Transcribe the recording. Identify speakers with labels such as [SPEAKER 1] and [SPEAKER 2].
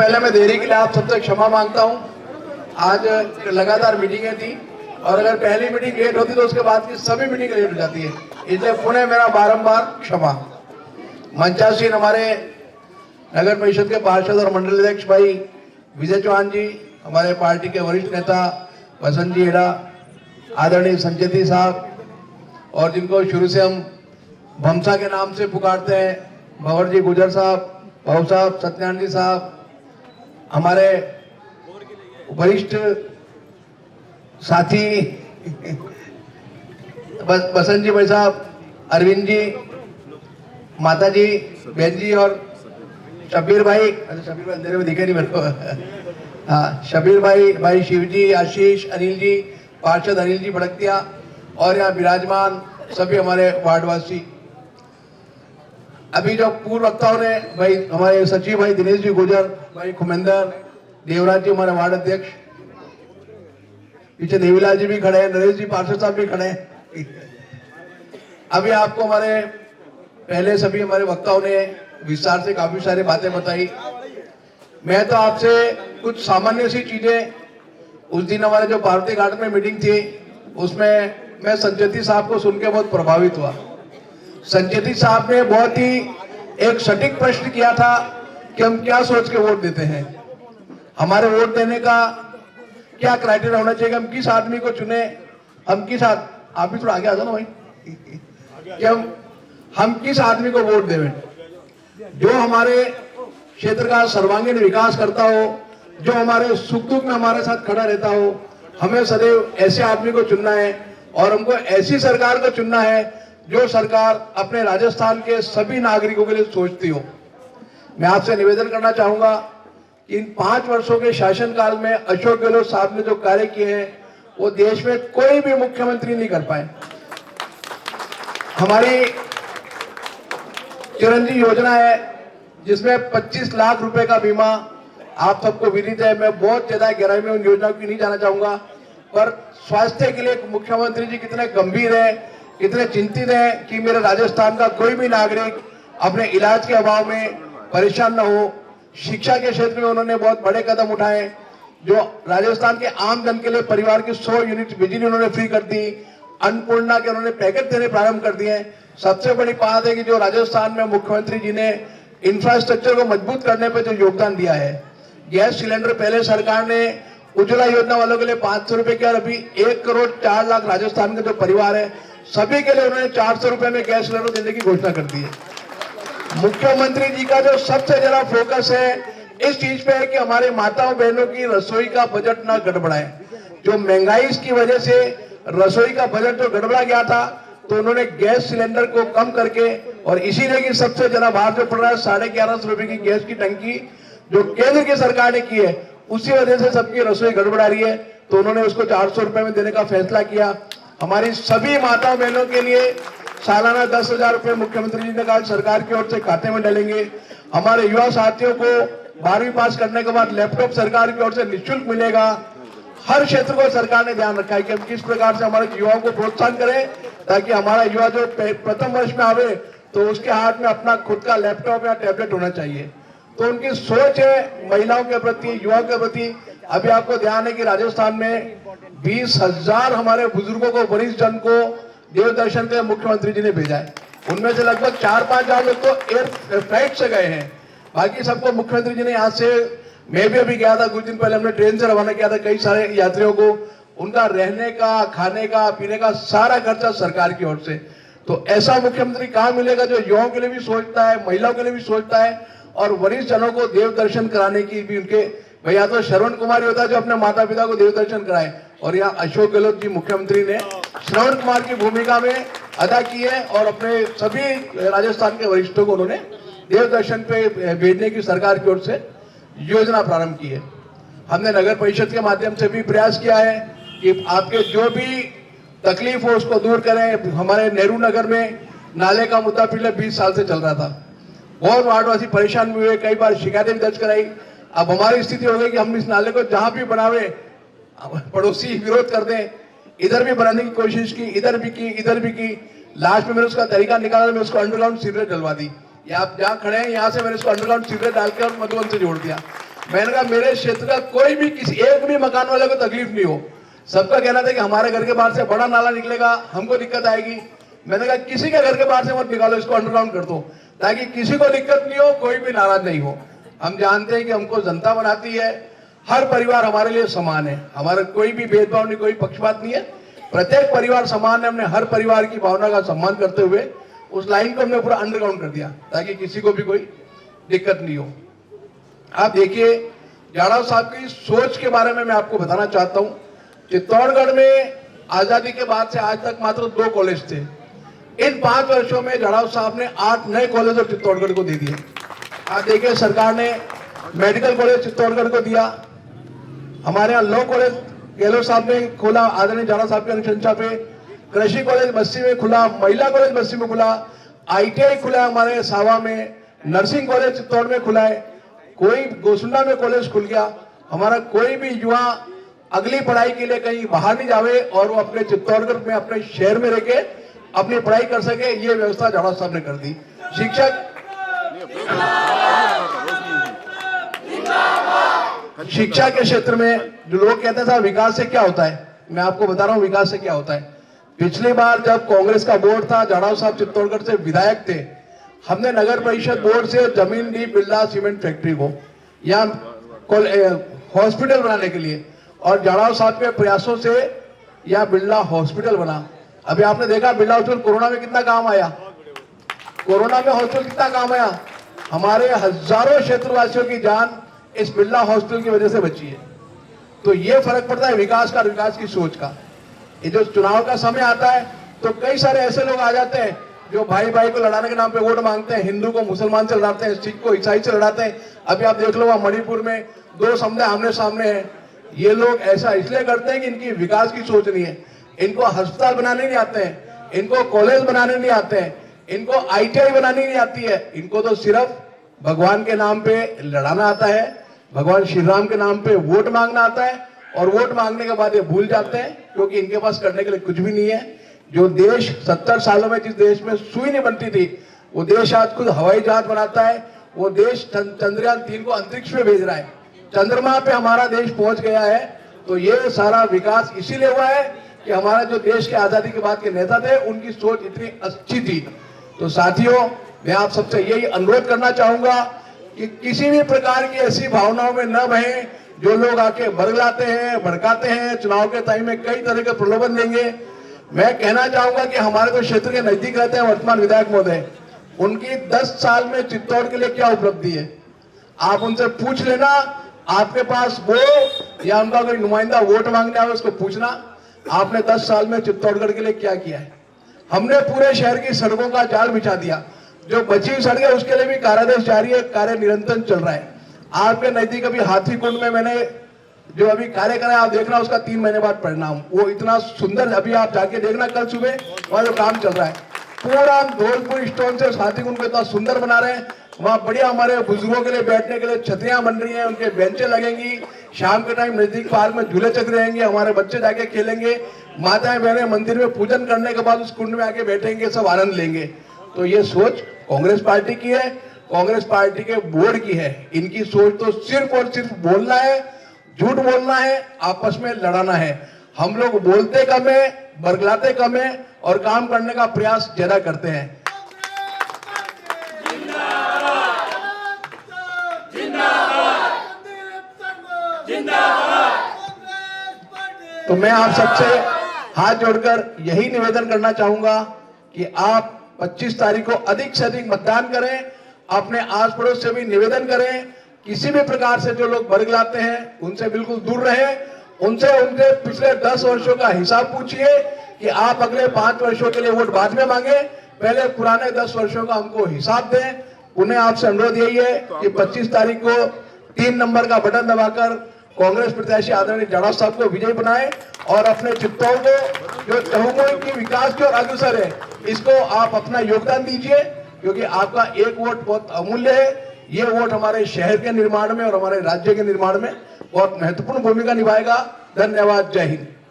[SPEAKER 1] पहले मैं देरी के लिए आप सबसे क्षमा मांगता हूं। आज लगातार मीटिंगें थी और अगर पहली मीटिंग लेट होती तो उसके बाद की सभी मीटिंग लेट हो जाती है, इसलिए पुनः मेरा बारंबार क्षमा। मंचासीन हमारे नगर परिषद के पार्षद और मंडल अध्यक्ष भाई विजय चौहान जी, हमारे पार्टी के वरिष्ठ नेता वसंत जी हेड़ा, आदरणीय संजय साहब, और जिनको शुरू से हम भमसा के नाम से पुकारते हैं, भंवर जी गुजर साहब, भाऊ साहब, सत्यनारायण जी साहब, हमारे वरिष्ठ साथी बसंत जी भाई साहब, अरविंद जी, माता जी, बहन जी, और शबीर भाई, शबीर भाई अंधेरे में दिखे नहीं मेरे को, हाँ शबीर भाई शिव जी, आशीष, अनिल जी, पार्षद अनिल जी भड़कतिया, और यहाँ विराजमान सभी हमारे वार्डवासी। अभी जो पूर्व वक्ताओं ने भाई, हमारे सचिव भाई दिनेश जी गुजर, भाई खुमेंदर, देवराज जी हमारे वार्ड अध्यक्ष, पीछे देवीलाल जी भी खड़े हैं, नरेश जी पार्षद साहब भी खड़े हैं। अभी आपको हमारे पहले सभी हमारे वक्ताओं ने विस्तार से काफी सारी बातें बताई। मैं तो आपसे कुछ सामान्य सी चीजें, उस दिन हमारे जो भारतीय गार्डन में मीटिंग थी उसमें मैं संजय साहब को सुन के बहुत प्रभावित हुआ। संजय साहब ने बहुत ही एक सटीक प्रश्न किया था कि हम क्या सोच के वोट देते हैं, हमारे वोट देने का क्या क्राइटेरिया होना चाहिए, हम किस आदमी को चुने, हम किस आप भी थोड़ा आगे आ जाओ ना भाई, कि हम किस आदमी को वोट देवें जो हमारे क्षेत्र का सर्वांगीण विकास करता हो, जो हमारे सुख दुख में हमारे साथ खड़ा रहता हो। हमें सदैव ऐसे आदमी को चुनना है और हमको ऐसी सरकार को चुनना है जो सरकार अपने राजस्थान के सभी नागरिकों के लिए सोचती हो। मैं आपसे निवेदन करना चाहूंगा कि इन 5 वर्षों के शासनकाल में अशोक गहलोत साहब ने जो कार्य किए हैं वो देश में कोई भी मुख्यमंत्री नहीं कर पाए। हमारी चिरंजीवी योजना है जिसमें 25 लाख रुपए का बीमा आप सबको विदित है। मैं बहुत ज्यादा गहराई में उन योजनाओं की नहीं जाना चाहूंगा, पर स्वास्थ्य के लिए मुख्यमंत्री जी कितने गंभीर है, कितने चिंतित हैं कि मेरे राजस्थान का कोई भी नागरिक अपने इलाज के अभाव में परेशान न हो। शिक्षा के क्षेत्र में उन्होंने बहुत बड़े कदम उठाए, जो राजस्थान के आम जन के लिए परिवार की 100 यूनिट बिजली उन्होंने फ्री कर दी, अन्नपूर्णा के उन्होंने पैकेट देने प्रारंभ कर दिए। सबसे बड़ी बात है कि जो राजस्थान में मुख्यमंत्री जी ने इंफ्रास्ट्रक्चर को मजबूत करने पर जो योगदान दिया है, गैस सिलेंडर पहले सरकार ने उज्ज्वला योजना वालों के लिए 500 रुपए किया, अभी 1 करोड़ 4 लाख राजस्थान के जो परिवार है सभी के लिए उन्होंने 400 रुपए में गैस सिलेंडर देने की घोषणा कर दी है। मुख्यमंत्री जी का जो सबसे ज्यादा फोकस है इस चीज पे है कि हमारे माताओं बहनों की रसोई का बजट ना गड़बड़ाए। जो महंगाई की वजह से रसोई का बजट जो गड़बड़ा गया था, तो उन्होंने गैस सिलेंडर को कम करके, और इसीलिए कि सबसे ज्यादा भार जो पड़ रहा है 1150 रुपए की गैस की टंकी जो केंद्र की सरकार ने की है, उसी वजह से सबकी रसोई गड़बड़ा रही है, तो उन्होंने उसको 400 रुपए में देने का फैसला किया। हमारी सभी माताओं बहनों के लिए सालाना 10,000 रुपए मुख्यमंत्री जी ने कहा सरकार की ओर से खाते में डालेंगे। हमारे युवा साथियों को 12वीं पास करने के बाद लैपटॉप सरकार की ओर से निःशुल्क मिलेगा। हर क्षेत्र को सरकार ने ध्यान रखा है कि हम किस प्रकार से हमारे युवाओं को प्रोत्साहन करें, ताकि हमारा युवा जो प्रथम वर्ष में आवे तो उसके हाथ में अपना खुद का लैपटॉप या टैबलेट होना चाहिए। तो उनकी सोच है महिलाओं के प्रति, युवाओं के प्रति। अभी आपको ध्यान है कि राजस्थान में 20,000 हमारे बुजुर्गों को, वरिष्ठ जन को देव दर्शन के मुख्यमंत्री जी ने भेजा है। उनमें से लगभग 4-5 हजार लोग तो एयर फ्लाइट से गए हैं, बाकी सबको मुख्यमंत्री जी ने यहाँ से, मैं भी अभी गया था कुछ दिन पहले, हमने ट्रेन से रवाना किया था कई सारे यात्रियों को, उनका रहने का, खाने का, पीने का सारा खर्चा सरकार की ओर से। तो ऐसा मुख्यमंत्री कहाँ मिलेगा जो युवाओं के लिए भी सोचता है, महिलाओं के लिए भी सोचता है, और वरिष्ठ जनों को देव दर्शन कराने की भी उनके, भैया तो श्रवण कुमार ही होता है जो अपने माता पिता को देव दर्शन कराए, और यहाँ अशोक गहलोत जी मुख्यमंत्री ने श्रवण कुमार की भूमिका में अदा की है, और अपने सभी राजस्थान के वरिष्ठों को उन्होंने देव दर्शन पे भेजने की सरकार की ओर से योजना प्रारंभ की है। हमने नगर परिषद के माध्यम से भी प्रयास किया है कि आपके जो भी तकलीफ हो उसको दूर करें। हमारे नेहरू नगर में नाले का मुद्दा पिछले 20 साल से चल रहा था, बहुत वार्डवासी परेशान भी हुए, कई बार शिकायतें भी दर्ज कराई। अब हमारी स्थिति हो गई कि हम इस नाले को जहां भी बनावे पड़ोसी विरोध कर दें, इधर भी बनाने की कोशिश की, इधर भी की, इधर भी की। लास्ट में मैंने उसका तरीका निकाला, मैं उसको अंडरग्राउंड सीवरेज डलवा दी। ये आप जहाँ खड़े हैं यहाँ से मैंने उसको अंडरग्राउंड सीवरेज डालकर मधुबन से जोड़ दिया। मैंने कहा मेरे क्षेत्र का कोई भी किसी एक भी मकान वाले को तकलीफ नहीं हो। सबका कहना था कि हमारे घर के बाहर से बड़ा नाला निकलेगा, हमको दिक्कत आएगी। मैंने कहा किसी के घर के बाहर से मत निकालो, इसको अंडरग्राउंड कर दो ताकि किसी को दिक्कत नहीं हो, कोई भी नाराज नहीं हो। हम जानते हैं कि हमको जनता बनाती है, हर परिवार हमारे लिए समान है, हमारा कोई भी भेदभाव नहीं, कोई पक्षपात नहीं है, प्रत्येक परिवार समान है। हमने हर परिवार की भावना का सम्मान करते हुए उस लाइन को हमने पूरा अंडरग्राउंड कर दिया ताकि किसी को भी कोई दिक्कत नहीं हो। आप देखिए जाड़ाव साहब की सोच के बारे में मैं आपको बताना चाहता हूं। चित्तौड़गढ़ में आजादी के बाद से आज तक मात्र 2 कॉलेज थे। इन 5 वर्षों में जाड़ाव साहब ने 8 नए कॉलेज और चित्तौड़गढ़ को दे दिए। आप देखिए सरकार ने मेडिकल कॉलेज चित्तौड़गढ़ को दिया, हमारे यहाँ लॉ कॉलेज गहलोत साहब ने खोला आदरणीय जाड़ाव साहब की अनुशंसा पे, कृषि कॉलेज बस्ती में खुला, महिला कॉलेज बस्ती में खुला, ITI खुला हमारे सावा में, नर्सिंग कॉलेज चित्तौड़ में खुला है, कोई गोसुंडा में कॉलेज खुल गया। हमारा कोई भी युवा अगली पढ़ाई के लिए कहीं बाहर नहीं जावे और वो अपने चित्तौड़गढ़ में अपने शहर में रहके अपनी पढ़ाई कर सके, ये व्यवस्था जाड़ाव साहब ने कर दी। शिक्षा के क्षेत्र में जो लोग कहते थे विकास से क्या होता है, मैं आपको बता रहा हूं विकास से क्या होता है। पिछली बार जब कांग्रेस का बोर्ड था, जाड़ाव साहब चित्तौड़गढ़ से विधायक थे, हमने नगर परिषद बोर्ड से जमीन दी बिरला सीमेंट फैक्ट्री को यहाँ हॉस्पिटल बनाने के लिए, और जाड़ाव साहब के प्रयासों से यहाँ बिरला हॉस्पिटल बना। अभी आपने देखा बिरला हॉस्पिटल कोरोना में कितना काम आया, कोरोना में हॉस्पिटल कितना काम आया, हमारे हजारों क्षेत्रवासियों की जान इस बिरला हॉस्पिटल की वजह से बची है। तो ये फर्क पड़ता है विकास का, विकास की सोच का। ये जो चुनाव का समय आता है तो कई सारे ऐसे लोग आ जाते हैं जो भाई भाई को लड़ाने के नाम पे वोट मांगते हैं, हिंदू को मुसलमान से लड़ाते हैं, सिख को ईसाई से लड़ाते हैं। अभी आप देख लो वहां मणिपुर में 2 समुदाय आमने सामने हैं। ये लोग ऐसा इसलिए करते हैं कि इनकी विकास की सोच नहीं है, इनको अस्पताल बनाने नहीं आते हैं, इनको कॉलेज बनाने नहीं आते हैं, इनको ITI बनानी नहीं आती है, इनको तो सिर्फ भगवान के नाम पे लड़ाना आता है, भगवान श्री राम के नाम पे वोट मांगना आता है, और वोट मांगने के बाद ये भूल जाते हैं क्योंकि इनके पास करने के लिए कुछ भी नहीं है। जो देश 70 सालों में जिस देश में सुई नहीं बनती थी, वो देश आज खुद हवाई जहाज बनाता है, वो देश चंद्रयान 3 को अंतरिक्ष में भेज रहा है, चंद्रमा पे हमारा देश पहुंच गया है। तो ये सारा विकास इसीलिए हुआ है कि हमारा जो देश के आजादी के बाद के नेता थे उनकी सोच इतनी अच्छी थी। तो साथियों, मैं आप सबसे यही अनुरोध करना चाहूंगा कि किसी भी प्रकार की ऐसी भावनाओं में न बहें जो लोग आके बरगलाते हैं, भड़काते हैं, चुनाव के टाइम में कई तरह के प्रलोभन देंगे। मैं कहना चाहूंगा कि हमारे तो क्षेत्र के नजदीक रहते हैं वर्तमान विधायक महोदय, उनकी 10 साल में चित्तौड़ के लिए क्या उपलब्धि है, आप उनसे पूछ लेना। आपके पास वो या उनका कोई नुमाइंदा वोट मांगने आए उसको पूछना, आपने 10 साल में चित्तौड़गढ़ के लिए क्या किया है। हमने पूरे शहर की सड़कों का जाल बिछा दिया, जो बची हुई सड़कें उसके लिए भी कार्यादेश जारी है, कार्य निरंतर चल रहा है। आपके नजदीक अभी हाथीकुंड में मैंने जो अभी कार्य करा है, आप देखना उसका 3 महीने बाद परिणाम, वो इतना सुंदर, अभी आप जाके देखना कल सुबह वहां जो काम चल रहा है, पूरा धौलपुर स्टोन से हाथीकुंड को इतना सुंदर बना रहे हैं। वहां बढ़िया हमारे बुजुर्गों के लिए बैठने के लिए छतरियां बन रही हैं, उनके बेंचें लगेंगी, शाम के टाइम नजदीक पार्क में झूले चक्र रहेंगे, हमारे बच्चे जाके खेलेंगे, माताएं बहनें मंदिर में पूजन करने के बाद उस कुंड में आके बैठेंगे, सब आनंद लेंगे। तो ये सोच कांग्रेस पार्टी की है, कांग्रेस पार्टी के बोर्ड की है। इनकी सोच तो सिर्फ और सिर्फ बोलना है, झूठ बोलना है, आपस में लड़ाना है। हम लोग बोलते कम है, बरगलाते कम है और काम करने का प्रयास ज्यादा करते हैं। तो मैं आप सबसे हाथ जोड़कर यही निवेदन करना चाहूंगा कि आप 25 तारीख को अधिक से अधिक मतदान करें, अपने आस पड़ोस से भी निवेदन करें, किसी भी प्रकार से जो लोग बरगलाते हैं उनसे बिल्कुल दूर रहें, उनसे उनके पिछले 10 वर्षों का हिसाब पूछिए कि आप अगले 5 वर्षों के लिए वोट बाद में मांगे, पहले पुराने 10 वर्षों का हमको हिसाब दें। उन्हें आपसे अनुरोध यही है कि 25 तारीख को 3 नंबर का बटन दबाकर कांग्रेस प्रत्याशी आदरणीय जाड़ाव साहब को विजयी बनाएं और अपने चित्तौड़ को जो चहुमुखी की विकास की ओर अग्रसर है, इसको आप अपना योगदान दीजिए, क्योंकि आपका एक वोट बहुत अमूल्य है। ये वोट हमारे शहर के निर्माण में और हमारे राज्य के निर्माण में बहुत महत्वपूर्ण भूमिका निभाएगा। धन्यवाद, जय हिंद।